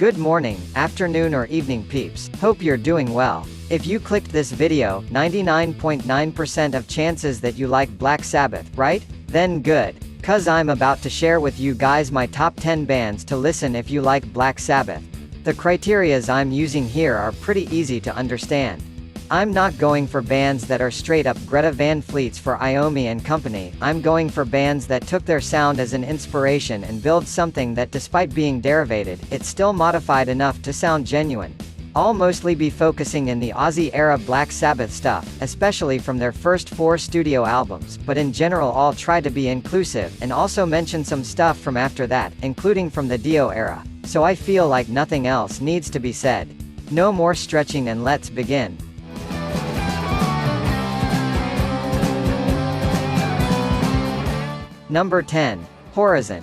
Good morning, afternoon or evening peeps, hope you're doing well. If you clicked this video, 99.9% of chances that you like Black Sabbath, right? Then good. Cause I'm about to share with you guys my top 10 bands to listen if you like Black Sabbath. The criterias I'm using here are pretty easy to understand. I'm not going for bands that are straight up Greta Van Fleets for 𝕈𝖕𝖕𝖗𝖘. I'm going for bands that took their sound as an inspiration and build something that despite being derivated, it's still modified enough to sound genuine. I'll mostly be focusing in the Aussie era Black Sabbath stuff, especially from their first 4 studio albums, but in general I'll try to be inclusive, and also mention some stuff from after that, including from the Dio era. So I feel like nothing else needs to be said. No more stretching and let's begin. Number 10. Horisont.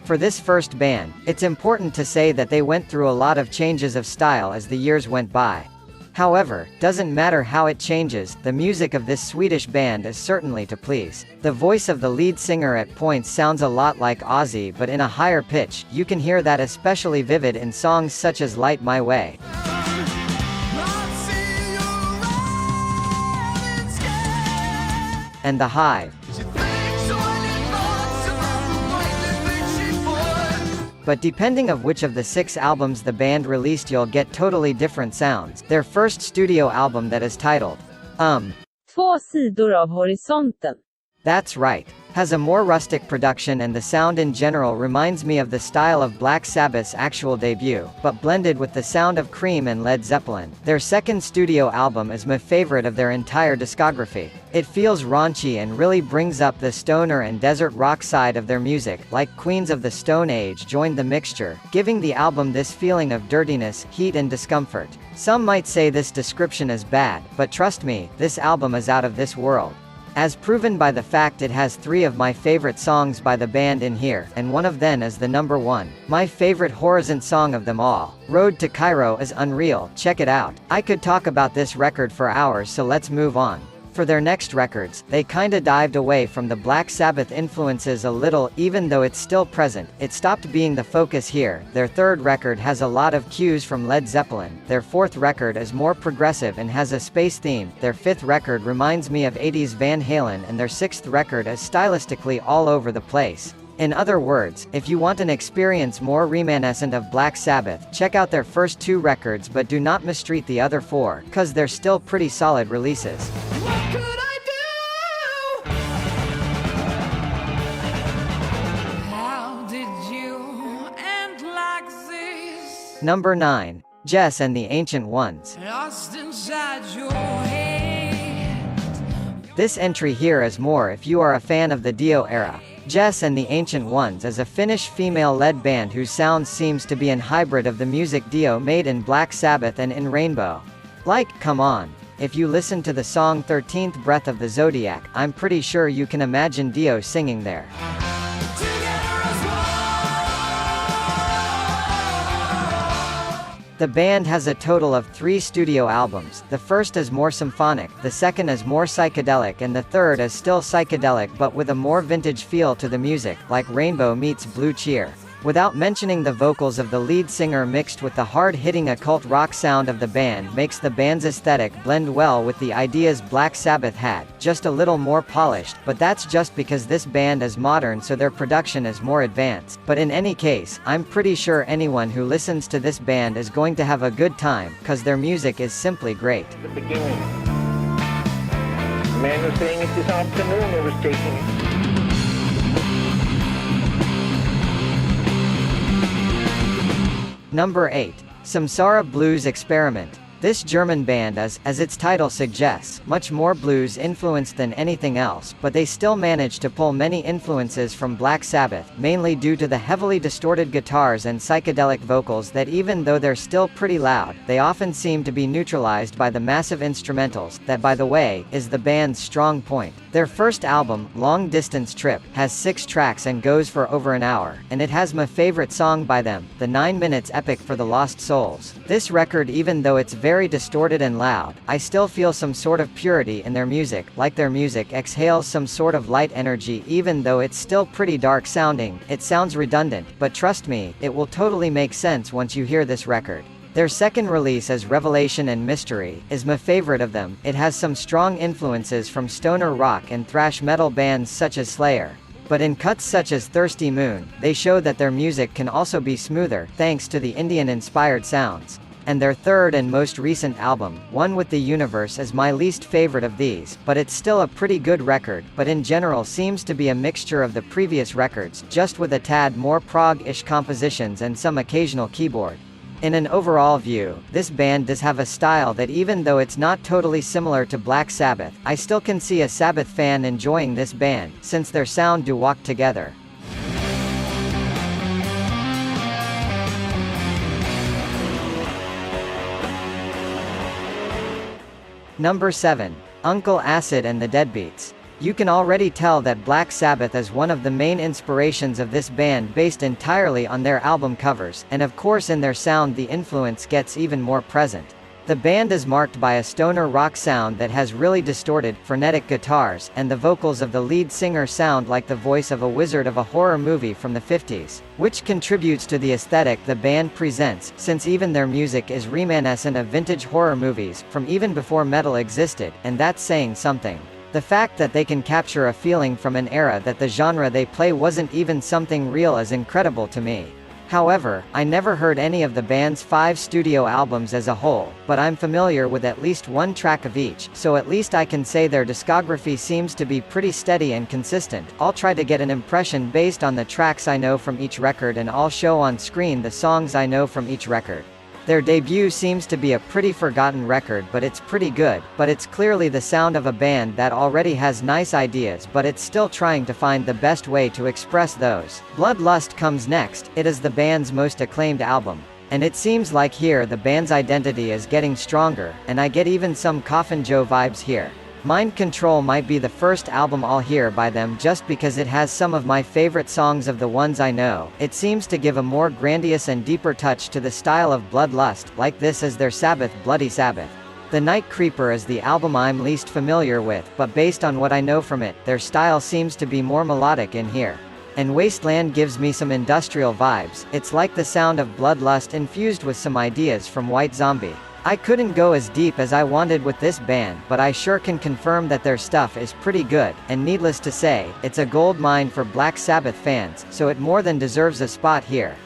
For this first band, it's important to say that they went through a lot of changes of style as the years went by. However, doesn't matter how it changes, the music of this Swedish band is certainly to please. The voice of the lead singer at points sounds a lot like Ozzy but in a higher pitch. You can hear that especially vivid in songs such as Light My Way and The Hive. But depending of which of the 6 albums the band released, you'll get totally different sounds. Their first studio album that is titled, Två sidor av horisonten. That's right. Has a more rustic production and the sound in general reminds me of the style of Black Sabbath's actual debut, but blended with the sound of Cream and Led Zeppelin. Their second studio album is my favorite of their entire discography. It feels raunchy and really brings up the stoner and desert rock side of their music, like Queens of the Stone Age joined the mixture, giving the album this feeling of dirtiness, heat and discomfort. Some might say this description is bad, but trust me, this album is out of this world. As proven by the fact it has 3 of my favorite songs by the band in here, and one of them is the number 1. My favorite Horisont song of them all, Road to Cairo, is unreal. Check it out. I could talk about this record for hours, so let's move on. For their next records, they kinda dived away from the Black Sabbath influences a little, even though it's still present. It stopped being the focus here. Their third record has a lot of cues from Led Zeppelin. Their fourth record is more progressive and has a space theme. Their fifth record reminds me of '80s Van Halen, and their sixth record is stylistically all over the place. In other words, if you want an experience more reminiscent of Black Sabbath, check out their first 2 records, but do not mistreat the other 4, cause they're still pretty solid releases. Number 9. Jess and the Ancient Ones. This entry here is more if you are a fan of the Dio era. Jess and the Ancient Ones is a Finnish female-led band whose sound seems to be an hybrid of the music Dio made in Black Sabbath and in Rainbow. Like, come on. If you listen to the song 13th Breath of the Zodiac, I'm pretty sure you can imagine Dio singing there. The band has a total of 3 studio albums. The first is more symphonic, the second is more psychedelic, and the third is still psychedelic but with a more vintage feel to the music, like Rainbow meets Blue Cheer. Without mentioning the vocals of the lead singer mixed with the hard-hitting occult rock sound of the band makes the band's aesthetic blend well with the ideas Black Sabbath had, just a little more polished, but that's just because this band is modern so their production is more advanced. But in any case, I'm pretty sure anyone who listens to this band is going to have a good time, cause their music is simply great. The beginning. The man was saying it this afternoon, I was taking it. Number 8. Samsara Blues Experiment. This German band is, as its title suggests, much more blues-influenced than anything else, but they still manage to pull many influences from Black Sabbath, mainly due to the heavily distorted guitars and psychedelic vocals that even though they're still pretty loud, they often seem to be neutralized by the massive instrumentals, that by the way, is the band's strong point. Their first album, Long Distance Trip, has 6 tracks and goes for over an hour, and it has my favorite song by them, the 9 minutes epic for the Lost Souls. This record, even though it's very distorted and loud, I still feel some sort of purity in their music, like their music exhales some sort of light energy even though it's still pretty dark sounding. It sounds redundant, but trust me, it will totally make sense once you hear this record. Their second release as Revelation and Mystery is my favorite of them. It has some strong influences from stoner rock and thrash metal bands such as Slayer. But in cuts such as Thirsty Moon, they show that their music can also be smoother, thanks to the Indian-inspired sounds. And their third and most recent album, One with the Universe, is my least favorite of these, but it's still a pretty good record, but in general seems to be a mixture of the previous records, just with a tad more prog-ish compositions and some occasional keyboard. In an overall view, this band does have a style that, even though it's not totally similar to Black Sabbath, I still can see a Sabbath fan enjoying this band, since their sound do walk together. Number 7. Uncle Acid and the Deadbeats. You can already tell that Black Sabbath is one of the main inspirations of this band, based entirely on their album covers, and of course in their sound the influence gets even more present. The band is marked by a stoner rock sound that has really distorted, frenetic guitars, and the vocals of the lead singer sound like the voice of a wizard of a horror movie from the 50s, which contributes to the aesthetic the band presents, since even their music is reminiscent of vintage horror movies, from even before metal existed, and that's saying something. The fact that they can capture a feeling from an era that the genre they play wasn't even something real is incredible to me. However, I never heard any of the band's 5 studio albums as a whole, but I'm familiar with at least one track of each, so at least I can say their discography seems to be pretty steady and consistent. I'll try to get an impression based on the tracks I know from each record, and I'll show on screen the songs I know from each record. Their debut seems to be a pretty forgotten record, but it's pretty good, but it's clearly the sound of a band that already has nice ideas, but it's still trying to find the best way to express those. Bloodlust comes next. It is the band's most acclaimed album. And it seems like here the band's identity is getting stronger, and I get even some Coffin Joe vibes here. Mind Control might be the first album I'll hear by them just because it has some of my favorite songs of the ones I know. It seems to give a more grandiose and deeper touch to the style of Bloodlust, like this is their Sabbath, Bloody Sabbath. The Night Creeper is the album I'm least familiar with, but based on what I know from it, their style seems to be more melodic in here. And Wasteland gives me some industrial vibes. It's like the sound of Bloodlust infused with some ideas from White Zombie. I couldn't go as deep as I wanted with this band, but I sure can confirm that their stuff is pretty good, and needless to say, it's a gold mine for Black Sabbath fans, so it more than deserves a spot here.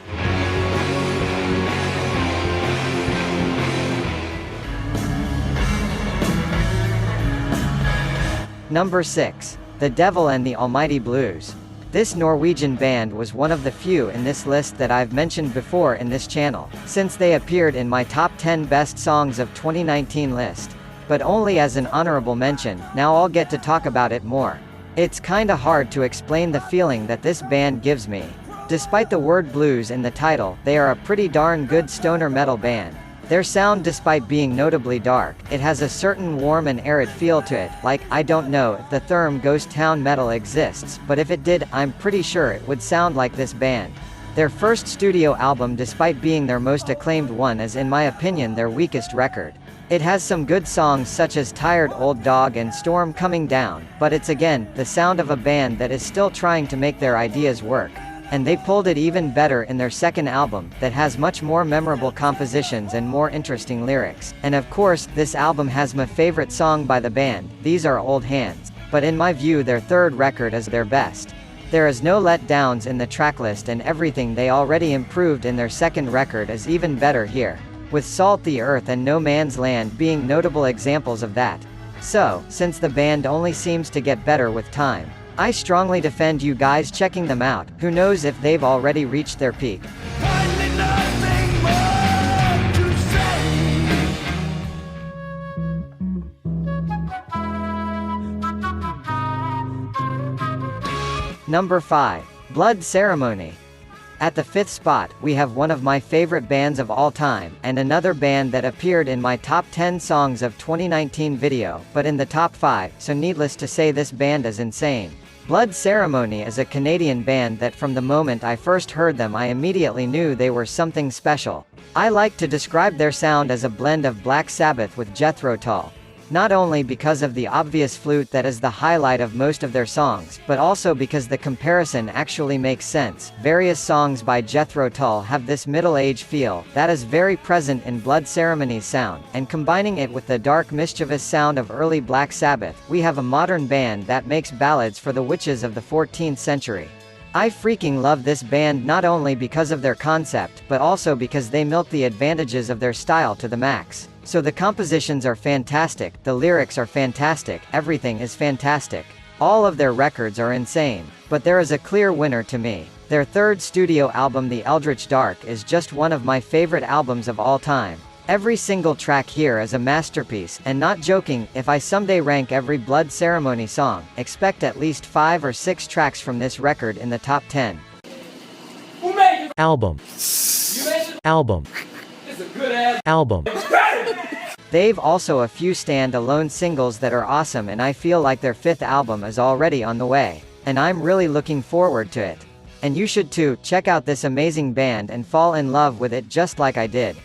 Number 6. The Devil and the Almighty Blues. This Norwegian band was one of the few in this list that I've mentioned before in this channel, since they appeared in my top 10 best songs of 2019 list. But only as an honorable mention. Now I'll get to talk about it more. It's kinda hard to explain the feeling that this band gives me. Despite the word blues in the title, they are a pretty darn good stoner metal band. Their sound, despite being notably dark, it has a certain warm and arid feel to it, like, I don't know if the term ghost town metal exists, but if it did, I'm pretty sure it would sound like this band. Their first studio album, despite being their most acclaimed one, is in my opinion their weakest record. It has some good songs such as Tired Old Dog and Storm Coming Down, but it's again, the sound of a band that is still trying to make their ideas work. And they pulled it even better in their second album, that has much more memorable compositions and more interesting lyrics. And of course, this album has my favorite song by the band, These Are Old Hands. But in my view their third record is their best. There is no letdowns in the tracklist, and everything they already improved in their second record is even better here, with Salt the Earth and No Man's Land being notable examples of that. So, since the band only seems to get better with time, I strongly defend you guys checking them out. Who knows if they've already reached their peak. Number 5. Blood Ceremony. At the 5th spot, we have one of my favorite bands of all time, and another band that appeared in my top 10 songs of 2019 video, but in the top 5, so needless to say this band is insane. Blood Ceremony is a Canadian band that from the moment I first heard them I immediately knew they were something special. I like to describe their sound as a blend of Black Sabbath with Jethro Tull. Not only because of the obvious flute that is the highlight of most of their songs, but also because the comparison actually makes sense. Various songs by Jethro Tull have this middle-age feel that is very present in Blood Ceremony's sound, and combining it with the dark mischievous sound of early Black Sabbath, we have a modern band that makes ballads for the witches of the 14th century. I freaking love this band not only because of their concept, but also because they milk the advantages of their style to the max. So the compositions are fantastic, the lyrics are fantastic, everything is fantastic. All of their records are insane. But there is a clear winner to me. Their third studio album 𝕸𝖆𝖗𝖘𝖍𝖆𝖑𝖘 is just one of my favorite albums of all time. Every single track here is a masterpiece, and not joking, if I someday rank every Blood Ceremony song, expect at least 5 or 6 tracks from this record in the top 10. Album. Album. Album. They've also a few stand-alone singles that are awesome, and I feel like their 5th album is already on the way. And I'm really looking forward to it. And you should too. Check out this amazing band and fall in love with it just like I did.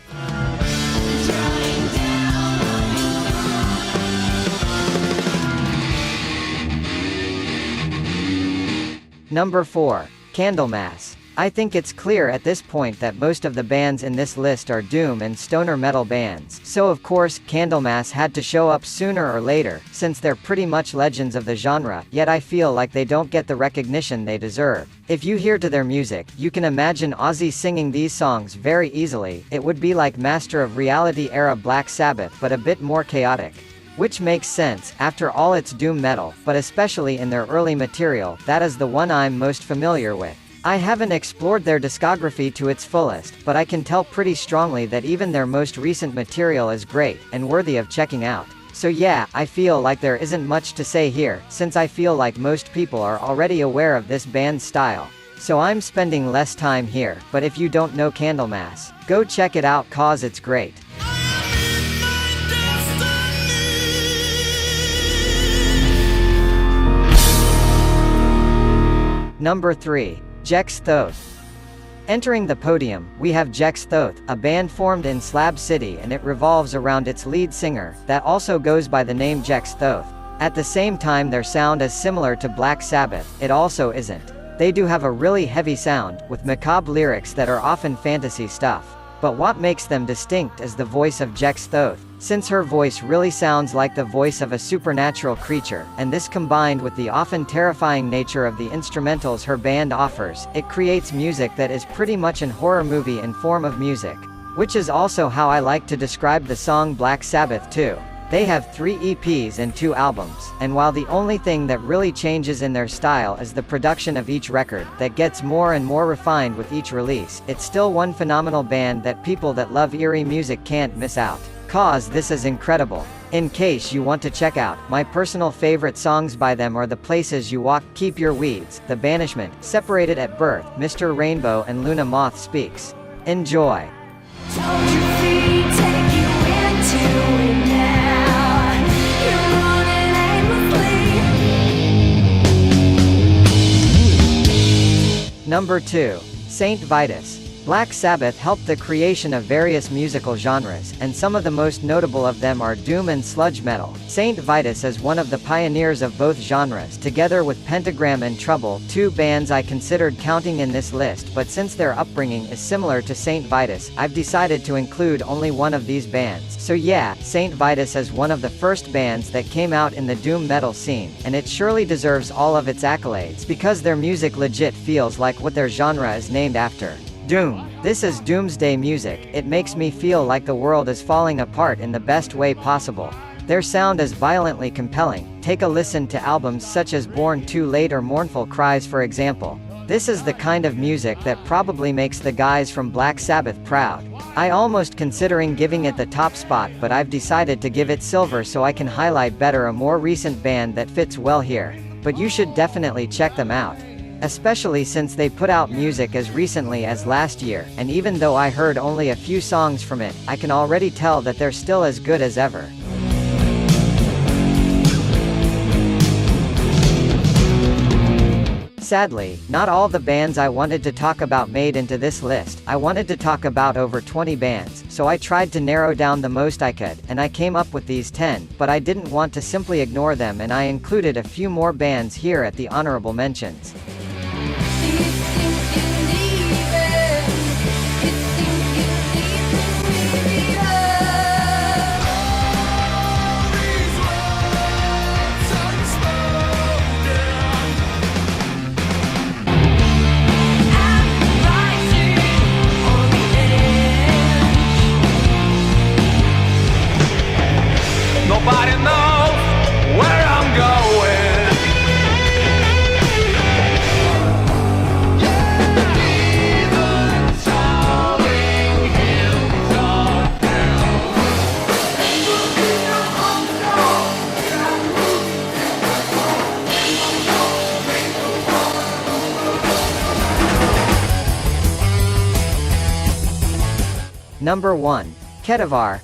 Number 4. Candlemass. I think it's clear at this point that most of the bands in this list are doom and stoner metal bands, so of course, Candlemass had to show up sooner or later, since they're pretty much legends of the genre, yet I feel like they don't get the recognition they deserve. If you hear to their music, you can imagine Ozzy singing these songs very easily. It would be like Master of Reality era Black Sabbath but a bit more chaotic. Which makes sense, after all it's doom metal, but especially in their early material, that is the one I'm most familiar with. I haven't explored their discography to its fullest, but I can tell pretty strongly that even their most recent material is great, and worthy of checking out. So yeah, I feel like there isn't much to say here, since I feel like most people are already aware of this band's style. So I'm spending less time here, but if you don't know Candlemass, go check it out cause it's great. Number 3. 𝕸𝖆𝖗𝖘𝖐. Entering the podium, we have 𝕸𝖆𝖗𝖘, a band formed in Slab City, and it revolves around its lead singer, that also goes by the name 𝕸𝖆𝖗𝖗. At the same time their sound is similar to Black Sabbath, it also isn't. They do have a really heavy sound, with macabre lyrics that are often fantasy stuff. But what makes them distinct is the voice of 𝕸𝖆𝖗𝖗, since her voice really sounds like the voice of a supernatural creature, and this combined with the often terrifying nature of the instrumentals her band offers, it creates music that is pretty much an horror movie in form of music. Which is also how I like to describe the song Black Sabbath too. They have 3 EPs and 2 albums, and while the only thing that really changes in their style is the production of each record, that gets more and more refined with each release, it's still one phenomenal band that people that love eerie music can't miss out. Cause this is incredible. In case you want to check out, my personal favorite songs by them are The Places You Walk, Keep Your Weeds, The Banishment, Separated at Birth, Mr. Rainbow and Luna Moth Speaks. Enjoy. Number 2. Saint Vitus. Black Sabbath helped the creation of various musical genres, and some of the most notable of them are doom and sludge metal. Saint Vitus is one of the pioneers of both genres, together with Pentagram and Trouble, 2 bands I considered counting in this list, but since their upbringing is similar to Saint Vitus, I've decided to include only one of these bands. So yeah, Saint Vitus is one of the first bands that came out in the doom metal scene, and it surely deserves all of its accolades because their music legit feels like what their genre is named after. Doom. This is doomsday music. It makes me feel like the world is falling apart in the best way possible. Their sound is violently compelling. Take a listen to albums such as Born Too Late or Mournful Cries for example. This is the kind of music that probably makes the guys from Black Sabbath proud. I almost considering giving it the top spot, but I've decided to give it silver so I can highlight better a more recent band that fits well here. But you should definitely check them out. Especially since they put out music as recently as last year, and even though I heard only a few songs from it, I can already tell that they're still as good as ever. Sadly, not all the bands I wanted to talk about made into this list. I wanted to talk about over 20 bands, so I tried to narrow down the most I could, and I came up with these 10, but I didn't want to simply ignore them, and I included a few more bands here at the honorable mentions. Nobody knows where I'm going. Even towering hills are down. Number 1. 𝕘𝖍𝖆.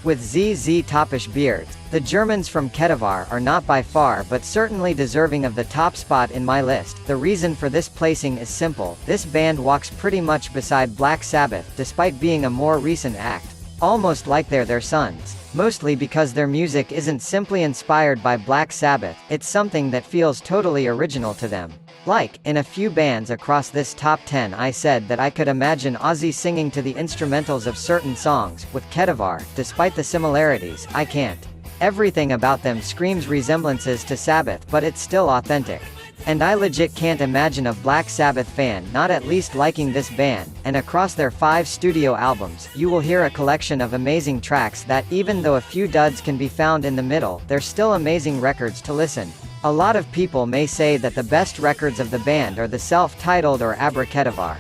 With 𝕸𝖆𝖗𝖘𝖍𝖆𝖑𝖚. The Germans from 𝕘𝖍𝖆 are not by far but certainly deserving of the top spot in my list. The reason for this placing is simple: this band walks pretty much beside Black Sabbath, despite being a more recent act. Almost like they're their sons. Mostly because their music isn't simply inspired by Black Sabbath, it's something that feels totally original to them. Like, in a few bands across this top 10 I said that I could imagine Ozzy singing to the instrumentals of certain songs. With 𝕘𝖍𝖆, despite the similarities, I can't. Everything about them screams resemblances to Sabbath, but it's still authentic. And I legit can't imagine a Black Sabbath fan not at least liking this band, and across their 5 studio albums, you will hear a collection of amazing tracks that, even though a few duds can be found in the middle, they're still amazing records to listen. A lot of people may say that the best records of the band are the self-titled or 𝕑𝖆𝖵𝑘𝑒𝑑𝑒𝑉𝑎𝑟.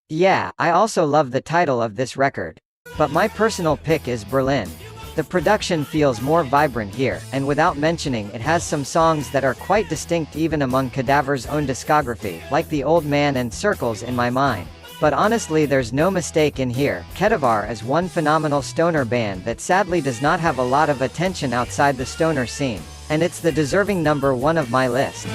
Yeah, I also love the title of this record. But my personal pick is Berlin. The production feels more vibrant here, and without mentioning it has some songs that are quite distinct even among 𝕑𝖵𝖆𝑟's own discography, like The Old Man and Circles in My Mind. But honestly, there's no mistake in here. 𝕘𝖍𝖆𝖆 is one phenomenal stoner band that sadly does not have a lot of attention outside the stoner scene. And it's the deserving number 1 of my list.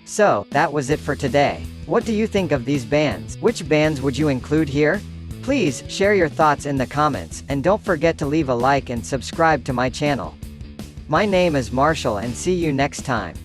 So, that was it for today. What do you think of these bands? Which bands would you include here? Please, share your thoughts in the comments, and don't forget to leave a like and subscribe to my channel. My name is Marshall and see you next time.